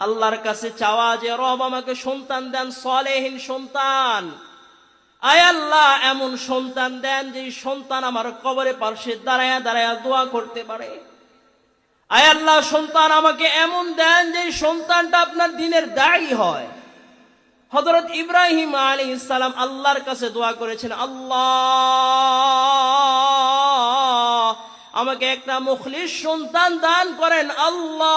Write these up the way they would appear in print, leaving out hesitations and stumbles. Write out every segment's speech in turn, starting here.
আল্লাহর কাছে চাওয়া যে রব আমাকে সন্তান দেন, সালেহীন সন্তান। আয় আল্লাহ, এমন সন্তান দেন যে সন্তান আমার কবরে পাশে দাঁড়ায়া দাঁড়ায়া দোয়া করতে পারে। আয় আল্লাহ, সন্তান আমাকে এমন দেন যে সন্তানটা আপনার দ্বীনের দায়ী হয়। হযরত ইব্রাহিম আলাইহিস সালাম আল্লাহর কাছে দোয়া করেছেন, আল্লাহ আমাকে একটা মুখলিস সন্তান দান করেন আল্লাহ।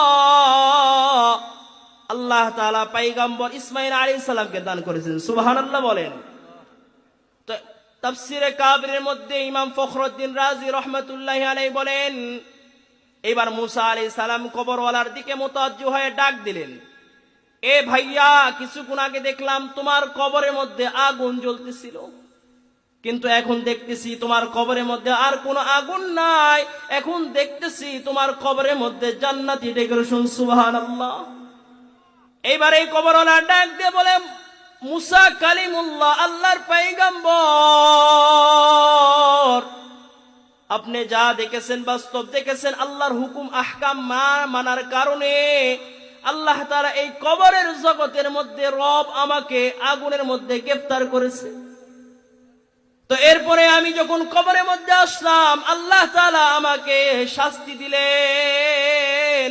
আল্লাহ তাআলা পয়গম্বর ইসমাঈল আলাইহিস সালামকে দান করেছেন। সুবহানাল্লাহ বলেন। তো তাফসীরে কাবিরের মধ্যে ইমাম ফখরুদ্দিন রাজি রাহমাতুল্লাহি আলাইহি বলেন, এবার মুসা আলাইহিস সালাম কবরওয়ালার দিকে মুতাওয়াজ্জিহ হয়ে ডাক দিলেন, এ ভাইয়া, কিছুক্ষণ আগে দেখলাম তোমার কবরের মধ্যে আগুন জ্বলতেছিল, কিন্তু এখন দেখতেছি তোমার কবরের মধ্যে আর কোনো আগুন নাই। এখন দেখতেছি তোমার কবরের মধ্যে জান্নাতি ডেকোরেশন। সুবহানাল্লাহ। এইবার এই কবরওয়ালা ডাক দিয়ে বলে, মুসা কালিমুল্লাহ, আল্লাহর পয়গম্বর, আপনি যা দেখেছেন বাস্তব দেখেছেন। আল্লাহর হুকুম আহকাম মানার কারণে আল্লাহ তাআলা এই কবরের জগতের মধ্যে রব আমাকে আগুনের মধ্যে গ্রেফতার করেছে। তো এরপরে আমি যখন কবরের মধ্যে আসলাম, আল্লাহ তাআলা আমাকে শাস্তি দিলেন।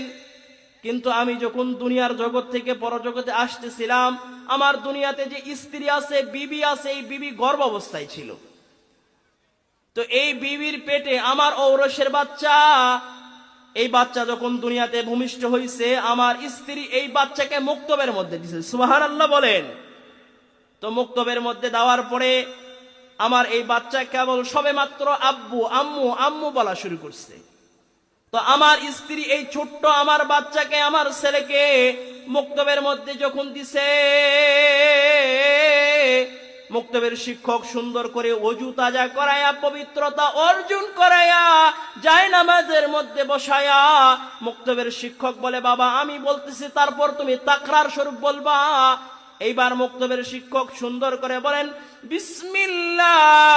কিন্তু আমি যখন দুনিয়ার জগৎ থেকে পরজগতে আসতেছিলাম, আমার দুনিয়াতে যে স্ত্রী আছে, বিবি আছে, এই বিবি গর্ভ অবস্থায় ছিল। তো এই বিবির পেটে আমার ঔরসের বাচ্চা, এই বাচ্চা যখন দুনিয়াতে ভূমিষ্ঠ হয়েছে, আমার স্ত্রী এই বাচ্চাকে মুক্তবের মধ্যে দিয়েছে। সুবহানাল্লাহ বলেন। তো মুক্তবের মধ্যে দেওয়ার পরে আমার এই বাচ্চা কেবল সবে মাত্র আব্বু আম্মু আম্মু বলা শুরু করছে। তো আমার স্ত্রী এই ছোট্ট আমার বাচ্চাকে, আমার ছেলেকে মুক্তবের মধ্যে যখন দিছে, মুক্তবের শিক্ষক সুন্দর করে ওযু তাজা করায়া, পবিত্রতা অর্জন করায়া, জায়নামাজের মধ্যে বসায়া মুক্তবের শিক্ষক বলে, বাবা আমি বলতেছি, তারপর তুমি তাকরার স্বরূপ বলবা। এইবার মুক্তবের শিক্ষক সুন্দর করে বলেন, বিসমিল্লাহির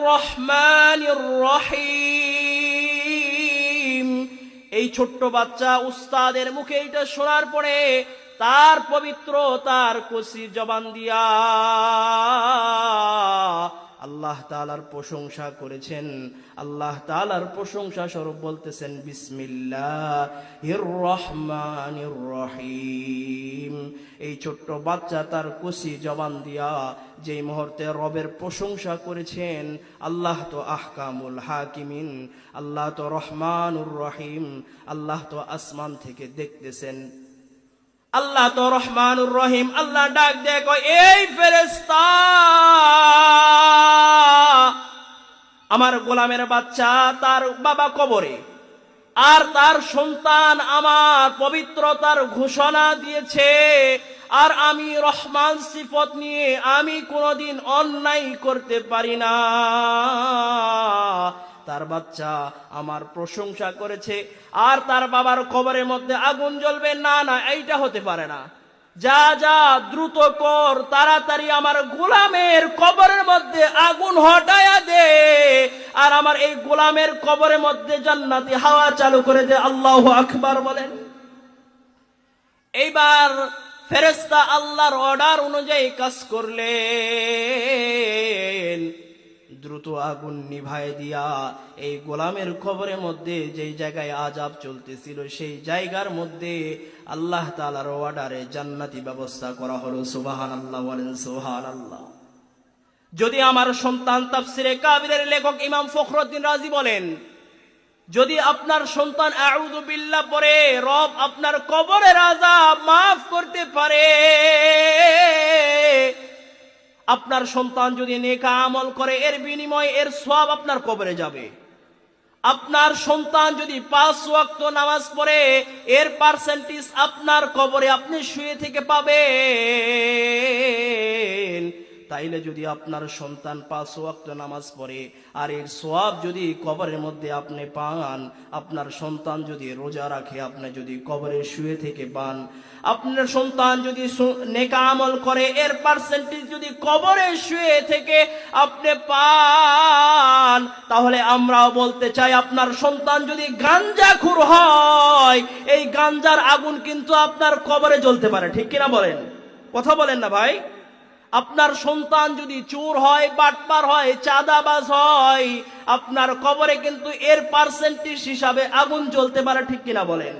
রহমানির রহিম। এই ছোট্ট বাচ্চা উস্তাদের মুখে এটা শোনার পরে তার পবিত্র, তার কসি জবান দিয়া আল্লাহ তাআলার প্রশংসা করেছেন। আল্লাহ তাআলার প্রশংসা স্বরূপ বলতেছেন, বিসমিল্লাহির রহমানির রহিম। এই ছোট্ট বাচ্চা তার কসি জবান দিয়া যেই মুহূর্তে রবের প্রশংসা করেছেন, আল্লাহ তো আহকামুল হাকিমিন, আল্লাহ তো রহমানুর রহিম, আল্লাহ তো আসমান থেকে দেখতেছেন, আল্লাহ তো রহমানুর রহিম। আল্লাহ ডাক দেয়, কয়, এই ফেরেশতা, আমার গোলামের বাচ্চা তার বাবা কবরে, আর তার সন্তান আমার পবিত্রতার ঘোষণা দিয়েছে, আর আমি রহমান সিফত নিয়ে আমি কোনোদিন অন্যায় করতে পারি না। তার বাচ্চা আমার প্রশংসা করেছে, আর তার বাবার কবরের মধ্যে আগুন জ্বলবে না, না এইটা হতে পারে না। যা যা দ্রুত কর, তাড়াতাড়ি আমার গোলামের কবরের মধ্যে আগুন হটায়া দে, আর আমার এই গোলামের কবরের মধ্যে জান্নাতি হাওয়া চালু করে দে। আল্লাহু আকবার বলেন। এইবার ফেরেশতা আল্লাহর অর্ডার অনুযায়ী কাজ করলেন। দ্রুত আগুন নিভায় দিয়া এই গোলামের কবরের মধ্যে যেই জায়গায় আযাব চলতেছিল, সেই জায়গার মধ্যে আল্লাহ তাআলার অর্ডারে জান্নাতি ব্যবস্থা করা হলো। সুবহানাল্লাহ বলেন, সুবহানাল্লাহ। যদি আমার সন্তান, তাফসিরে কাবিরের লেখক ইমাম ফখরুদ্দিন রাজি বলেন, যদি আপনার সন্তান আউযু বিল্লাহ পড়ে, রব আপনার কবরের আযাব মাফ করতে পারে। আপনার সন্তান যদি নেক আমল করে, এর বিনিময়ে এর সওয়াব আপনার কবরে যাবে। আপনার সন্তান যদি 5 ওয়াক্ত নামাজ পড়ে, এর পার্সেন্টেজ আপনার কবরে আপনি শুয়ে থেকে পাবেন। তাইলে যদি আপনার সন্তান 5 ওয়াক্ত নামাজ পড়ে আর এর সওয়াব যদি কবরের মধ্যে আপনি পান, আপনার সন্তান যদি রোজা রাখে আপনি যদি কবরে শুয়ে থেকে পান, আপনার সন্তান যদি নেক আমল করে এর পার্সেন্টেজ যদি কবরে শুয়ে থেকে আপনি পান, তাহলে আমরাও বলতে চাই আপনার সন্তান যদি গাঞ্জাখোর হয় এই গাঞ্জার আগুন কিন্তু আপনার কবরে জ্বলতে পারে। ঠিক কিনা বলেন? কথা বলেন না ভাই? আপনার সন্তান যদি চোর হয়, বাটপার হয়, চাঁদাবাজ হয়, আপনার কবরে কিন্তু এর পার্সেন্টেজ হিসাবে আগুন জ্বলতে পারে। ঠিক কিনা বলেন?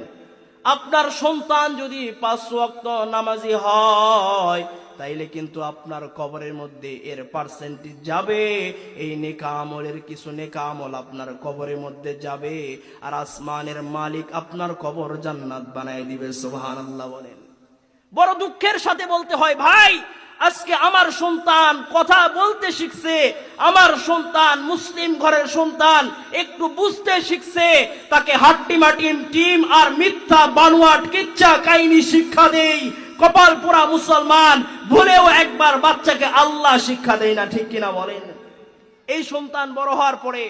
আপনার সন্তান যদি 5 ওয়াক্ত নামাজি হয় তাইলে কিন্তু আপনার কবরের মধ্যে এর পার্সেন্টেজ যাবে, এই নেকা আমলের কিছু নেকা আমল আপনার কবরের মধ্যে যাবে, আর আসমানের মালিক আপনার কবর জান্নাত বানায় দিবে। সুবহানাল্লাহ বলেন। বড় দুঃখের সাথে বলতে হয় ভাই, আজকে আমার সন্তান কথা বলতে শিখছে, আমার সন্তান মুসলিম ঘরের সন্তান একটু বুঝতে শিখছে, তাকে হাট্টি মাটিম টিম আর মিথ্যা বানোয়াট কিচ্ছা কাহিনী শিক্ষা দেই, কপাল পোড়া মুসলমান, ভুলেও একবার বাচ্চাকে আল্লাহ শিক্ষা দেয় না। ঠিক কিনা বলেন? এই সন্তান বড় হওয়ার পরে,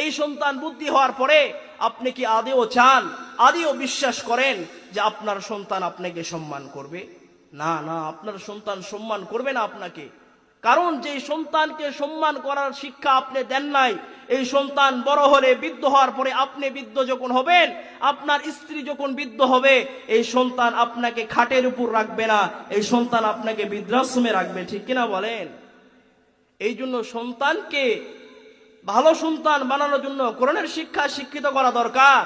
এই সন্তান বুদ্ধি হওয়ার পরে আপনি কি আদেও চান, আদেও বিশ্বাস করেন যে আপনার সন্তান আপনাকে সম্মান করবে? না না, আপনার সন্তান সম্মান করবে না আপনাকে। কারণ যে সন্তানকে সম্মান করার শিক্ষা আপনি দেন নাই, এই সন্তান বড় হলে বৃদ্ধ হওয়ার পরে আপনি বৃদ্ধ যখন হবেন, আপনার স্ত্রী যখন বৃদ্ধ হবে, এই সন্তান আপনাকে খাটের উপর রাখবে না, এই সন্তান আপনাকে বৃদ্ধাশ্রমে রাখবে। ঠিক কিনা বলেন? এই জন্য সন্তানকে ভালো সন্তান বানানোর জন্য কোরআনের শিক্ষা শিক্ষিত করা দরকার।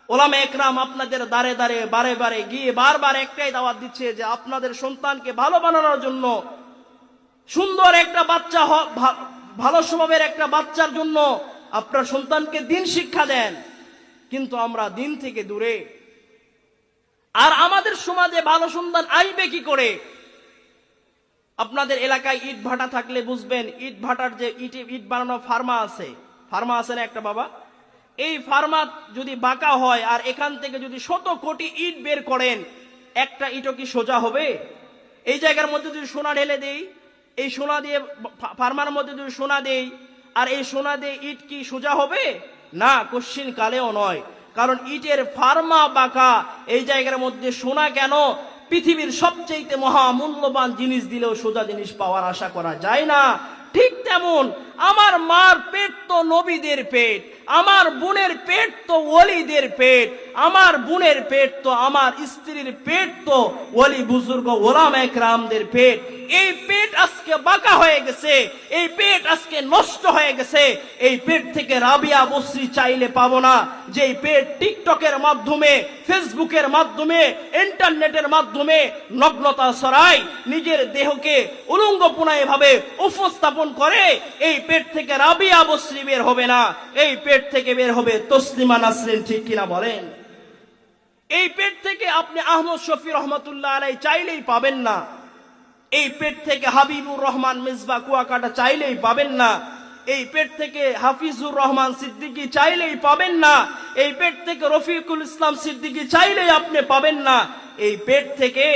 ওলামা একরাম আপনাদের দাঁড়ে দাঁড়ে বারে বারে গিয়ে বারবার একটাই দাওয়াত দিচ্ছে যে আপনাদের সন্তানকে ভালো বানানোর জন্য, সুন্দর একটা বাচ্চা, ভালো স্বভাবের একটা বাচ্চার জন্য আপনার সন্তানকে দিন শিক্ষা দেন। কিন্তু আমরা দিন থেকে দূরে। আর আমাদের সমাজে ভালো সন্তান আসবে কি করে? আপনাদের এলাকায় ইট ভাটা থাকলে বুঝবেন, ইট ভাটার যে ইট বানানো ফার্মা আছে না একটা বাবা, এই ফার্মা যদি বাঁকা হয় আর এখান থেকে যদি 100 কোটি ইট বের করেন, একটা ইটও কি সোজা হবে? এই জায়গার মধ্যে যদি সোনা ঢেলে দেই, এই সোনা দিয়ে ফার্মার মধ্যে যদি সোনা দেই আর এই সোনা দিয়ে ইট কি সোজা হবে? না, কোশ্চিন কালেও নয়। কারণ ইটের ফার্মা বাঁকা, এই জায়গার মধ্যে সোনা কেন? পৃথিবীর সবচেয়ে মহামূল্যবান জিনিস দিলেও সোজা জিনিস পাওয়ার আশা করা যায় না। ঠিক তেমন আমার মার পেট তো নবীদের পেট, আমার বোনের পেট তো ওলিদের পেট, আমার বোনের পেট তো আমার স্ত্রীর পেট তো ওলি বুজুর্গ ওলামা একরামদের পেট। এই পেট আজকে বাঁকা হয়ে গেছে, এই পেট আজকে নষ্ট হয়ে গেছে। এই পেট থেকে রাবিয়া বসরি চাইলে পাবো না, যেই পেট টিকটকের মাধ্যমে, ফেসবুকের মাধ্যমে, ইন্টারনেটের মাধ্যমে নগ্নতা ছড়ায়, নিজের দেহকে উলঙ্গপনায় ভাবে উপস্থাপন করে। এই পেট থেকে রাবিয়া বসরি বের হবে না, এই পেট থেকে বের হবে তসলিমা নাসরিন। ঠিক কিনা বলেন? এই পেট থেকে আপনি আহমদ শফি রহমতুল্লাহ আলাইহি চাইলেই পাবেন না, এই পেট থেকে হাবিবুর রহমান মিসবা কুয়াকাটা চাইলেই পাবেন না, এই পেট থেকে হাফিজুর রহমান সিদ্দিকী চাইলেই পাবেন না, এই পেট থেকে রফিকুল ইসলাম সিদ্দিকী চাইলেই আপনি পাবেন না। এই পেট থেকে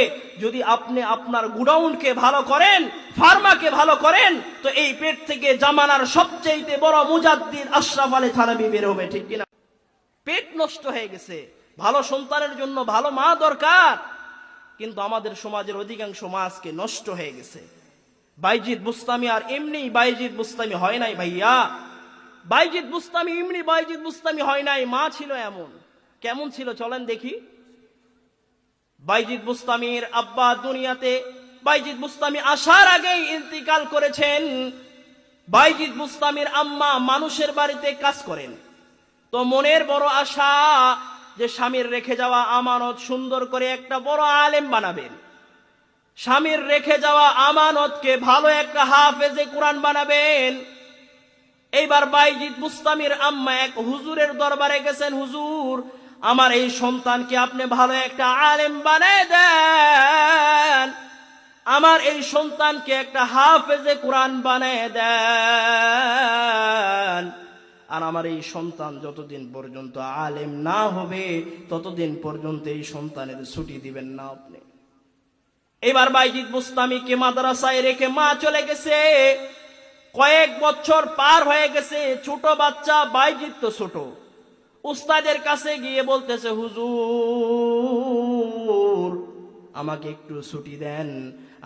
যদি আপনি আপনার গুডাউনকে ভালো করেন, ফার্মাকে ভালো করেন, তো এই পেট থেকে জামানার সবচেয়ে বড় মুজাদ্দিদ আশরাফ আলী থানভী বের হবে। ঠিক কিনা? পেট নষ্ট হয়ে গেছে। ভালো সন্তানের জন্য ভালো মা দরকার, কিন্তু আমাদের সমাজের অধিকাংশ মা আজকে নষ্ট হয়ে গেছে। বাইজিদ বুস্তামি আর এমনি বাইজিদ বুস্তামি হয় নাই ভাইয়া, বাইজিদ বুস্তামি এমনি বাইজিদ বুস্তামি হয় নাই, মা ছিল এমন। কেমন ছিল চলেন দেখি। বাইজিদ বুস্তামির আব্বা দুনিয়াতে, বাইজিদ বুস্তামি আসার আগেই ইন্তিকাল করেছেন। বাইজিদ বুস্তামির আম্মা মানুষের বাড়িতে কাজ করেন, তো মনের বড় আশা যে স্বামীর রেখে যাওয়া আমানত সুন্দর করে একটা বড় আলেম বানাবেন, স্বামীর রেখে যাওয়া আমানতকে ভালো একটা হাফেজে কোরআন বানাবেন। এইবার বাইজিদ বুস্তামির আম্মা এক হুজুরের দরবারে গেছেন, হুজুর আমার এই সন্তানকে আপনি ভালো একটা আলেম বানায় দেন, আমার এই সন্তানকে একটা হাফেজে কোরআন বানায় দেন, আর আমার এই সন্তান যতদিন পর্যন্ত আলেম না হবে ততদিন পর্যন্ত এই সন্তানের ছুটি দিবেন না আপনি। এবার বাইজিদ বুস্তামিকে মাদ্রাসায় রেখে মা চলে গেছে। কয়েক বছর পার হয়ে গেছে, ছোট বাচ্চা বাইজিদ তো ছোট। উস্তাদের কাছে গিয়ে বলতেছে, হুজুর আমাকে একটু ছুটি দেন,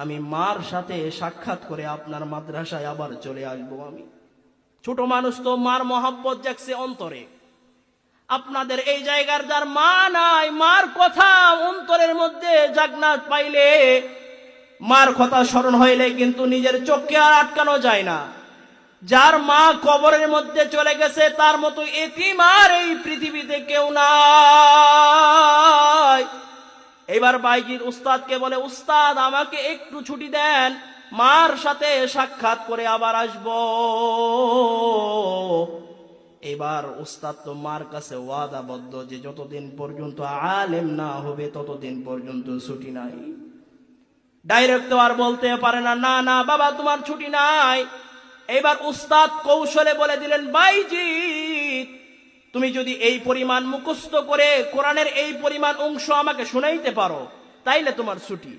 আমি মার সাথে সাক্ষাৎ করে আপনার মাদ্রাসায় আবার চলে আসবো। আমি ছোট মানুষ তো, মার মহব্বত জাগছে অন্তরে। আপনাদের এই জায়গার যার মা নাই, মার কথা অন্তরের মধ্যে জাগনাত পাইলে, মার কথা স্মরণ হইলে কিন্তু নিজের চোখকে আর আটকানো যায় না। যার মা কবরের মধ্যে চলে গেছে তার মতো এতিম আর এই পৃথিবীতে কেউ নাই। এবার বাইজির উস্তাদকে বলে, উস্তাদ আমাকে একটু ছুটি দেন, মার সাথে সাক্ষাৎ করে আবার আসব। এবার উস্তাদ তো মার কাছে ওয়াদাবদ্ধ যে যতদিন পর্যন্ত আলেম না হবে ততদিন পর্যন্ত ছুটি নাই। ডাইরেক্ট তো আর বলতে পারে না, না না বাবা তোমার ছুটি নাই। এবার উস্তাদ কৌশলে বলে দিলেন, বাইজিদ তুমি যদি এই পরিমাণ মুখস্থ করে কোরআনের এই পরিমাণ অংশ আমাকে শুনাইতে পারো তাইলে তোমার ছুটি।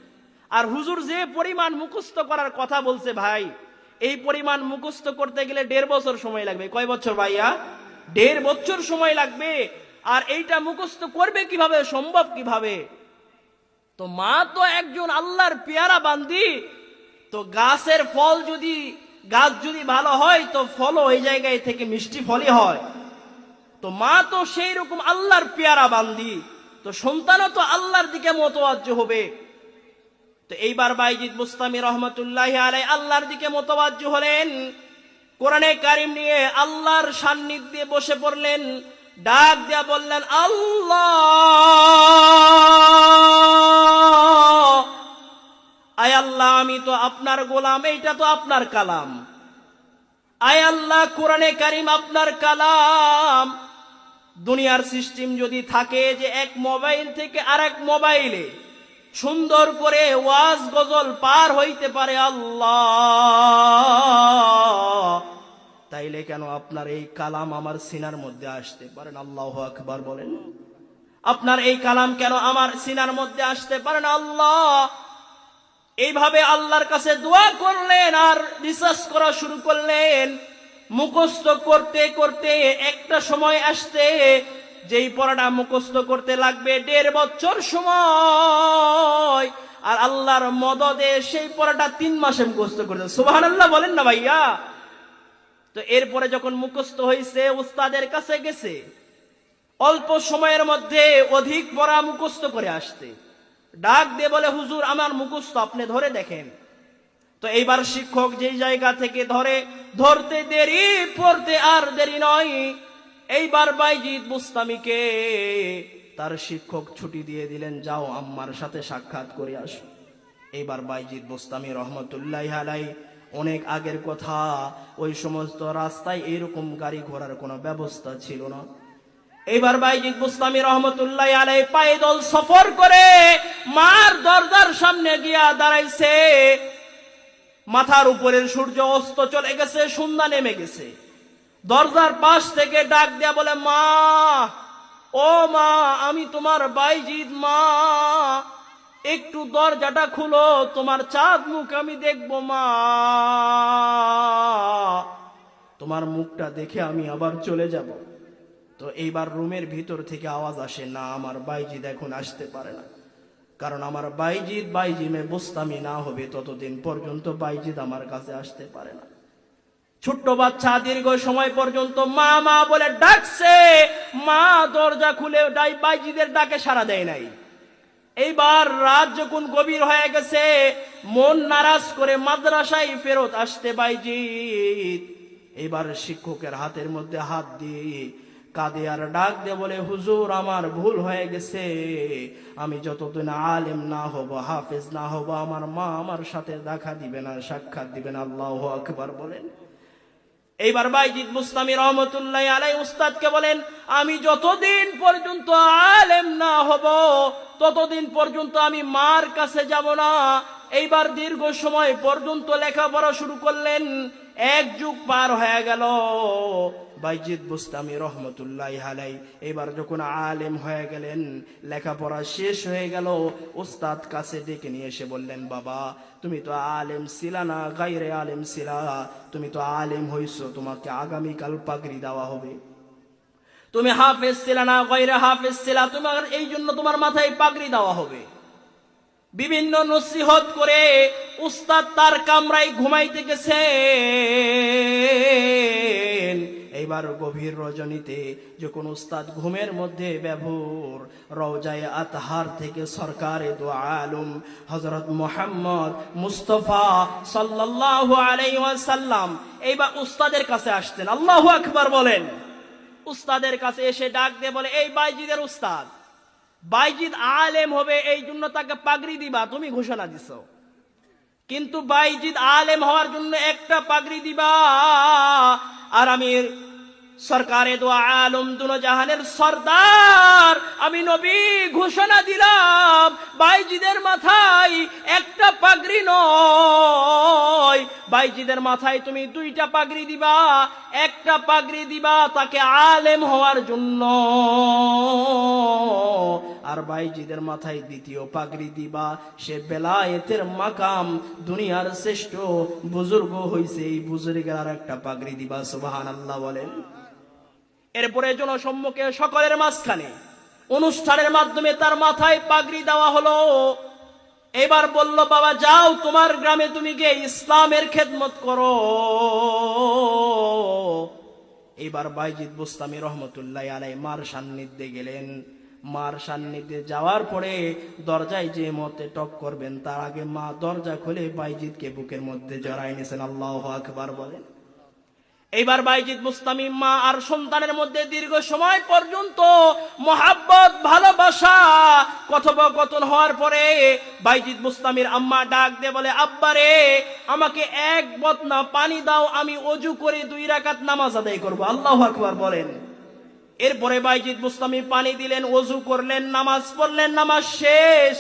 আর হুজুর যে পরিমাণ মুখস্থ করার কথা বলছে ভাই, এই পরিমাণ মুখস্থ করতে গেলে 1.5 বছর সময় লাগবে। কয় বছর ভাইয়া? 1.5 বছর সময় লাগবে। আর এইটা মুখস্থ করবে কিভাবে, সম্ভব কিভাবে? তো মা তো একজন আল্লাহর পেয়ারা বান্দি। তো গাছের ফল যদি, গাছ যদি ভালো হয় তো ফলও ওই জায়গায় থেকে মিষ্টি ফলই হয়। তো মা তো সেই রকম আল্লাহর পেয়ারা বান্দি, তো সন্তানও তো আল্লাহর দিকে মোতওয়াজ্জহ হবে। তো এইবার বাইজিদ বুস্তামি রহমতুল্লাহি আলাইহি আল্লাহর দিকে মোতওয়াজ্জহ হলেন। কোরআনে কারিম নিয়ে আল্লাহর সান্নিধ্যে বসে পড়লেন। ডাক দিয়া বললেন, আল্লাহ, আয় আল্লাহ আমি তো আপনার গোলাম, এইটা তো আপনার কালাম। আয় আল্লাহ কোরআনে কারিম আপনার কালাম। দুনিয়ার সিস্টেম যদি থাকে যে এক মোবাইল থেকে আরেক মোবাইলে সুন্দর করে ওয়াজ গজল পার হইতে পারে আল্লাহ, তাইলে কেন আপনার এই কালাম আমার সিনার মধ্যে আসতে পারেন? আল্লাহু আকবার বলেন। আপনার এই কালাম কেন আমার সিনার মধ্যে আসতে পারেন আল্লাহ? এইভাবে আল্লাহর কাছে দোয়া করলেন আর রিসার্চ করা শুরু করলেন। মুখস্থ করতে করতে একটা সময় আসতে, যেই পড়াটা মুখস্থ করতে লাগবে 1.5 বছর সময়, আর আল্লাহর মদদে সেই পড়াটা 3 মাসে মুখস্থ করতে। সুবহানাল্লাহ বলেন না ভাইয়া? তো এরপরে যখন মুখস্থ হয়েছে, উস্তাদের কাছে গেছে অল্প সময়ের মধ্যে অধিক পড়া মুখস্থ করে আসতে। ডাক দিয়ে বলে, হুজুর আমার মুখস্থ আপনি ধরে দেখেন। তো এইবার শিক্ষক যেই জায়গা থেকে ধরতে দেরি, পড়তে আর দেরি নয়। এইবার বাইজিদ বুস্তামিকে তার শিক্ষক ছুটি দিয়ে দিলেন, যাও আম্মার সাথে সাক্ষাৎ করে আসো। এইবার বাইজিদ বুস্তামি রহমতুল্লাহি আলাইহি, অনেক আগের কথা, ওই সমস্ত রাস্তায় এরকম গাড়ি ঘোড়ার কোনো ব্যবস্থা ছিল না। এইবার বাইজিদ বুস্তামি রহমতুল্লাহি আলাইহি পায়দল সফর করে মার দরজার সামনে গিয়া দাঁড়াইছে। মাথার উপরের সূর্য অস্ত চলে গেছে, সন্ধ্যা নেমে গেছে। দরজার পাশ থেকে ডাক দেয়া বলে, মা, ও মা, আমি তোমার বাইজিদ, মা একটু দরজাটা খুলো, তোমার চাঁদ মুখ আমি দেখবো মা, তোমার মুখটা দেখে আমি আবার চলে যাব। তো এইবার রুমের ভিতর থেকে আওয়াজ আসে, না আমার বাইজিদ এখন আসতে পারে না, কারণ আমার বাইজিমে বুস্তামি না হবে ততদিন পর্যন্ত বাইজিদ আমার কাছে আসতে পারে না। ছোট্ট বাচ্চা দীর্ঘ সময় পর্যন্ত মা মা বলে ডাকছে, মা দরজা খুলে বাইজিদের ডাকে সাড়া দেয় নাই। এইবার রাত যখন গভীর হয়ে গেছে, মন নারাজ করে মাদ্রাসায় ফেরত আসতে বাইজিদ এবার শিক্ষকের হাতের মধ্যে হাত দিয়ে কাঁদে আর ডাক দিয়ে বলে, হুজুর আমার ভুল হয়ে গেছে, আমি যতদিন আলেম না হব, হাফেজ না হব, আমার মা আমার সাথে দেখা দিবে না, সাক্ষাৎ দিবে না। আল্লাহু আকবার বলেন। এইবার বাইজিদ বুস্তামি রহমতুল্লাহি আলাইহি উস্তাদকে বলেন, আমি যতদিন পর্যন্ত আলেম না হব ততদিন পর্যন্ত আমি মার কাছে যাব না। এইবার দীর্ঘ সময় পর্যন্ত লেখাপড়া শুরু করলেন। এক যুগ পার হয়ে গেল। বাইজিদ বুস্তামি রহমতুল্লাহি আলাইহি এবার যখন আলেম হয়ে গেলেন, লেখাপড়া শেষ হয়ে গেল, উস্তাদ কাছে ডেকে নিয়ে এসে বললেন, বাবা তুমি তো আলেম ছিলা না, গায়রে আলেম ছিলা, তুমি তো আলেম হইছো, তোমাকে আগামীকাল পাগড়ি দেওয়া হবে। তুমি হাফেজ ছিলা না, গায়রে হাফেজ ছিলা, তোমার এই জন্য তোমার মাথায় পাগড়ি দেওয়া হবে। বিভিন্ন নসিহত করে উস্তাদ তার কামরায় ঘুমাইতে গেছেন। এইবার গভীর রজনীতে যখন উস্তাদ ঘুমের মধ্যে ব্যভোর, রওজায়ে আতহার থেকে সরকারে দু আলম হযরত মুহাম্মদ মুস্তাফা সাল্লাল্লাহু আলাইহি ওয়াসাল্লাম এইবার উস্তাদের কাছে আসতেন। আল্লাহু আকবার বলেন। উস্তাদের কাছে এসে ডাক দিয়ে বলে, এই বাইজিদের উস্তাদ, বাইজিদ আলেম হবে এই জন্য তাকে পাগড়ি দিবা, তুমি ঘোষণা দিছো, কিন্তু বাইজিদ আলেম হওয়ার জন্য একটা পাগড়ি দিবা। আর আমি সরকারে দু আলম দুনো জাহানের সরদার, আমি নবী ঘোষণা দিলাম, বাইজিদের মাথায় একটা পাগড়ি নয়, বাইজিদের মাথায় তুমি দুইটা পাগড়ি দিবা। একটা পাগড়ি দিবা তাকে আলেম হওয়ার জন্য, আর বাইজিদের মাথায় দ্বিতীয় পাগড়ি দিবা, সে বেলায়েতের মাকাম, দুনিয়ার শ্রেষ্ঠ বুজুর্গ হইছে, এই বুজুর্গের আর একটা পাগড়ি দিবা। সুবহানাল্লাহ বলেন। এরপরে জনসম্মুখে সকলের মাঝখানে অনুষ্ঠানের মাধ্যমে তার মাথায় পাগড়ি দেওয়া হলো। এবার বলল, বাবা যাও তোমার গ্রামে তুমি গিয়ে ইসলামের খেদমত করো। এবার বাইজিদ বুস্তামি রহমতুল্লাহি আলাইহি মার সান্নিধ্যে গেলেন। মার সান্নিধ্যে যাওয়ার পরে দরজায় যে মতে টক করবেন তার আগে মা দরজা খুলে বাইজিদকে বুকের মধ্যে জড়ায় নিয়েছেন। আল্লাহু আকবার বলেন। এইবার বাইজিদ বুস্তামি মা আর সন্তানের মধ্যে দীর্ঘ সময় পর্যন্ত মহাব্বত, ভালোবাসা, কথোপকথন হওয়ার পরে বাইজিদ বুস্তামির আম্মা ডাক দিয়ে বলে, আব্বারে আমাকে এক বতনা পানি দাও, আমি ওযু করে 2 রাকাত নামাজ আদায় করব। আল্লাহু আকবার বলেন। এরপরে বাইজিদ বুস্তামি পানি দিলেন, ওযু করলেন, নামাজ পড়লেন, নামাজ শেষ,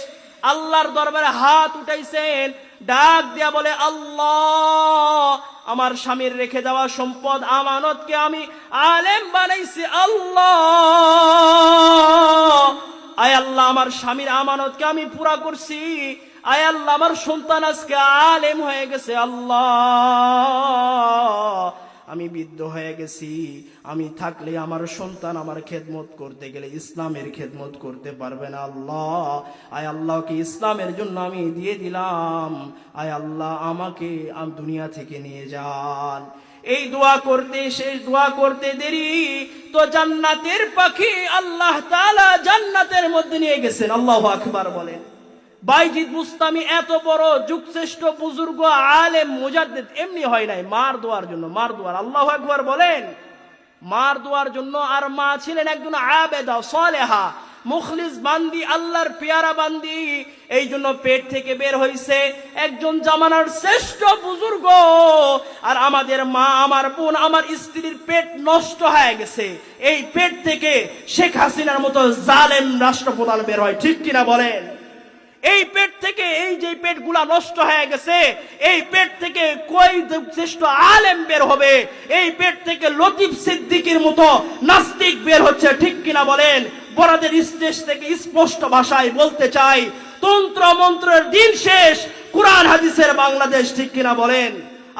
আল্লাহর দরবারে হাত উঠাইছেন, ডাক দিয়া বলে, আল্লাহ আমার স্বামীর রেখে দেওয়া সম্পদ আমানতকে আমি আলেম বানাইছি। আল্লাহ, আয় আল্লাহ আমার স্বামীর আমানতকে আমি পুরা করছি। আয় আল্লাহ আমার সন্তান আজকে আলেম হয়ে গেছে। আল্লাহ আমি বৃদ্ধ হয়ে গেছি, আমি থাকলে আমার সন্তান আমার খেদমত করতে গেলে ইসলামের খেদমত করতে পারবে না। আল্লাহ, আয় আল্লাহকে ইসলামের জন্য আমি দিয়ে দিলাম, আয় আল্লাহ আমাকে দুনিয়া থেকে নিয়ে যান। এই দোয়া করতে শেষ, দোয়া করতে দেরি তো জান্নাতের পাখি আল্লাহ তাআলা জান্নাতের মধ্যে নিয়ে গেছেন। আল্লাহু আকবার বলেন। বাইজিদ বুস্তামি এত বড় যুগশ্রেষ্ঠ বুজুর্গ আলেম মুজাদ্দিদ এমনি হয় নাই, মার দোয়ার জন্য, মার দোয়ার। আল্লাহু আকবার বলেন। মার দোয়ার জন্য। আর মা ছিলেন একজন আবেদা সালেহা মুখলিস বান্দি, আল্লাহর পেয়ারা বান্দি, এই জন্য পেট থেকে বের হইছে একজন জামানার শ্রেষ্ঠ বুজুর্গ। আর আমাদের মা, আমার বোন, আমার স্ত্রীর পেট নষ্ট হয়ে গেছে, এই পেট থেকে শেখ হাসিনার মতো জালেম রাষ্ট্রপ্রধান বের হয়, ঠিক কিনা বলেন? এই পেট থেকে, এই যে পেটগুলা নষ্ট হয়ে গেছে, এই পেট থেকে কই শ্রেষ্ঠ আলেম বের হবে? এই পেট থেকে লতিফ সিদ্দিকীর মতো নাস্তিক বের হচ্ছে, ঠিক কিনা বলেন? বড়দের স্টেজ থেকে স্পষ্ট ভাষায় বলতে চাই, তন্ত্র মন্ত্রের দিন শেষ, কুরআন হাদিসের বাংলাদেশ, ঠিক কিনা বলেন?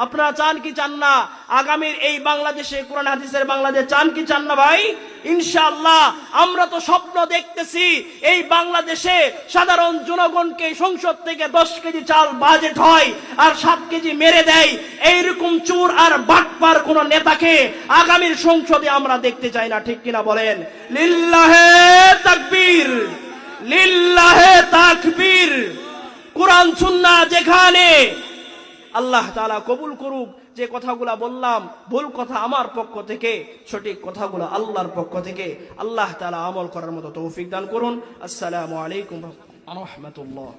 আপনারা চান কি চান না আগামীর এই বাংলাদেশে কোরআন হাদিসের বাংলাদেশ চান কি চান না ভাই? ইনশাআল্লাহ আমরা তো স্বপ্ন দেখতেছি এই বাংলাদেশে সাধারণ জনগণকে সংসদ থেকে 10 কেজি চাল বাজেট হয় আর 7 কেজি মেরে দেয়, এইরকম চোর আর বাটপার কোন নেতাকে আগামীর সংসদে আমরা দেখতে চাই না, ঠিক কিনা বলেন? লিল্লাহে তাকবীর, লিল্লাহে তাকবীর। কোরআন সুন্নাহ যেখানে, আল্লাহ তাআলা কবুল করুক। যে কথাগুলা বললাম ভুল কথা আমার পক্ষ থেকে, সঠিক কথাগুলো আল্লাহর পক্ষ থেকে। আল্লাহ তাআলা আমল করার মতো তৌফিক দান করুন। আসসালামু আলাইকুম ওয়া রাহমাতুল্লাহ।